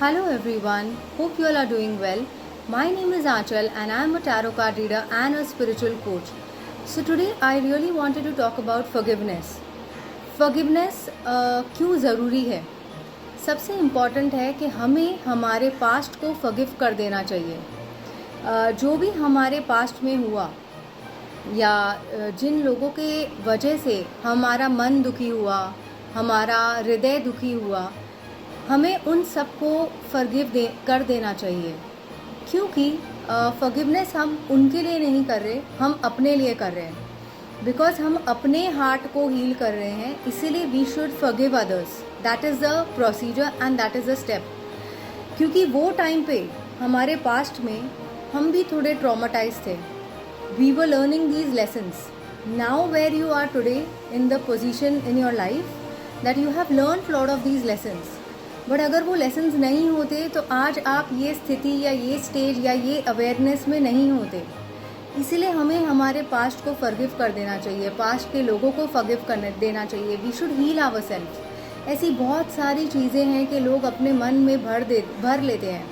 Hello everyone, hope you all are doing well. My name is Achal and I am a tarot card reader and a spiritual coach. So today I really wanted to talk about forgiveness. Forgiveness क्यों ज़रूरी है? सबसे important है कि हमें हमारे past को forgive कर देना चाहिए. जो भी हमारे पास्ट में हुआ या जिन लोगों के वजह से हमारा मन दुखी हुआ, हमारा हृदय दुखी हुआ, हमें उन सबको फॉरगिव कर देना चाहिए. क्योंकि फॉरगिवनेस हम उनके लिए नहीं कर रहे, हम अपने लिए कर रहे हैं. बिकॉज हम अपने हार्ट को हील कर रहे हैं, इसीलिए we should forgive others. That is the procedure and that is the step. क्योंकि वो टाइम पे हमारे पास्ट में हम भी थोड़े ट्रॉमाटाइज थे. We were learning these lessons. Now where you are today in the position in your life that you have learn lot of these lessons. But अगर वो लेसन्स नहीं होते तो आज आप ये स्थिति या ये स्टेज या ये अवेयरनेस में नहीं होते. इसीलिए हमें हमारे पास्ट को फॉरगिव कर देना चाहिए, पास्ट के लोगों को फॉरगिव कर देना चाहिए. We should heal ourselves. ऐसी बहुत सारी चीज़ें हैं कि लोग अपने मन में भर लेते हैं.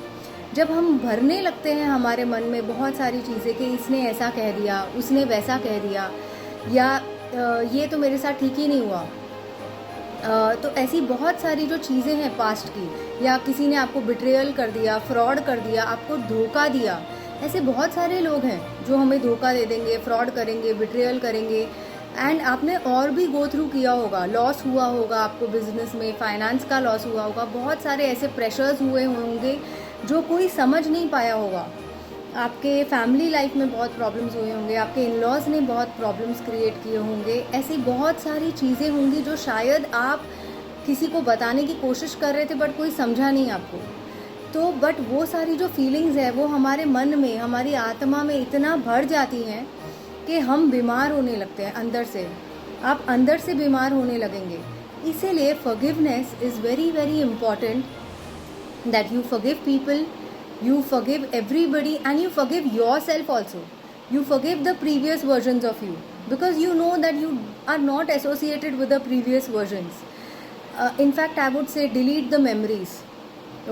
जब हम भरने लगते हैं हमारे मन में बहुत सारी चीज़ें कि इसने ऐसा कह दिया, उसने वैसा कह दिया, या ये तो मेरे साथ ठीक ही नहीं हुआ, तो ऐसी बहुत सारी जो चीज़ें हैं पास्ट की, या किसी ने आपको बिट्रेयल कर दिया, फ्रॉड कर दिया, आपको धोखा दिया. ऐसे बहुत सारे लोग हैं जो हमें धोखा दे देंगे, फ्रॉड करेंगे, बिट्रेयल करेंगे. एंड आपने और भी गो थ्रू किया होगा, लॉस हुआ होगा, आपको बिजनेस में फाइनेंस का लॉस हुआ होगा, बहुत सारे ऐसे प्रेशर्स हुए होंगे जो कोई समझ नहीं पाया होगा. आपके फैमिली लाइफ में बहुत प्रॉब्लम्स हुए होंगे, आपके इन लॉज ने बहुत प्रॉब्लम्स क्रिएट किए होंगे. ऐसी बहुत सारी चीज़ें होंगी जो शायद आप किसी को बताने की कोशिश कर रहे थे बट कोई समझा नहीं आपको. तो बट वो सारी जो फीलिंग्स है वो हमारे मन में, हमारी आत्मा में इतना भर जाती हैं कि हम बीमार होने लगते हैं अंदर से. आप अंदर से बीमार होने लगेंगे. इसीलिए forgiveness is very very important, that you forgive people, you forgive everybody, and you forgive yourself also. You forgive the previous versions of you, because you know that you are not associated with the previous versions. In fact, I would say delete the memories.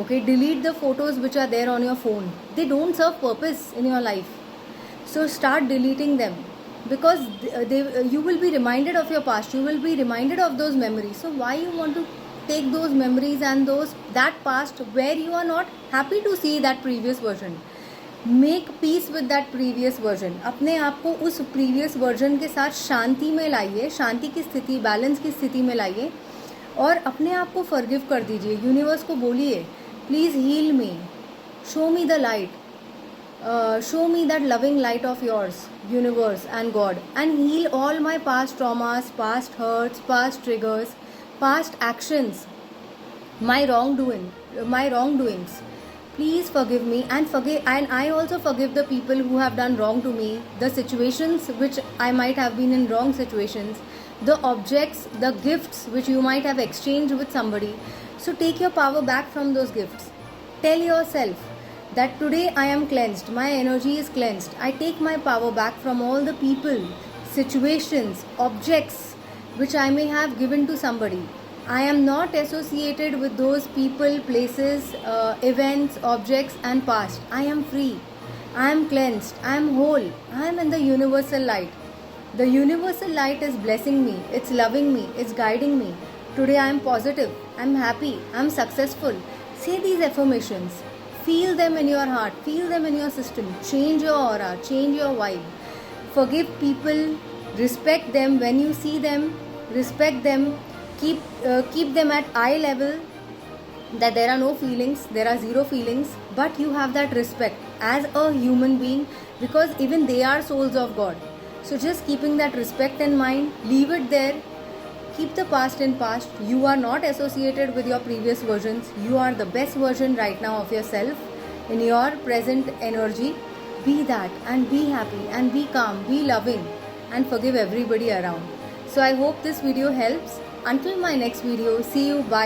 Okay, delete the photos which are there on your phone. They don't serve purpose in your life. So start deleting them, because you will be reminded of your past. You will be reminded of those memories. So why you want to take those memories and that past where you are not happy to see that previous version? Make peace with that previous version. अपने आप को उस previous version के साथ शांति में लाइए, शांति की स्थिति, बैलेंस की स्थिति में लाइए, और अपने आप को फॉरगिव कर दीजिए. यूनिवर्स को बोलिए, please heal me, show me the light, show me that loving light of yours, universe and God, and heal all my past traumas, past hurts, past triggers, past actions, my wrongdoings. Please forgive me, and I also forgive the people who have done wrong to me, the situations which I might have been in wrong situations, the objects, the gifts which you might have exchanged with somebody. So take your power back from those gifts. Tell yourself that today I am cleansed, my energy is cleansed. I take my power back from all the people, situations, objects which I may have given to somebody. I am not associated with those people, places, events, objects and past. I am free. I am cleansed. I am whole. I am in the universal light. The universal light is blessing me. It's loving me. It's guiding me. Today I am positive. I am happy. I am successful. Say these affirmations. Feel them in your heart. Feel them in your system. Change your aura. Change your vibe. Forgive people. Respect them when you see them. Respect them. Keep them at eye level, that there are no feelings, there are zero feelings, but you have that respect as a human being, because even they are souls of God. So just keeping that respect in mind, leave it there. Keep the past in past. You are not associated with your previous versions. You are the best version right now of yourself in your present energy. Be that and be happy and be calm, be loving, and forgive everybody around. So I hope this video helps. Until my next video, see you, bye.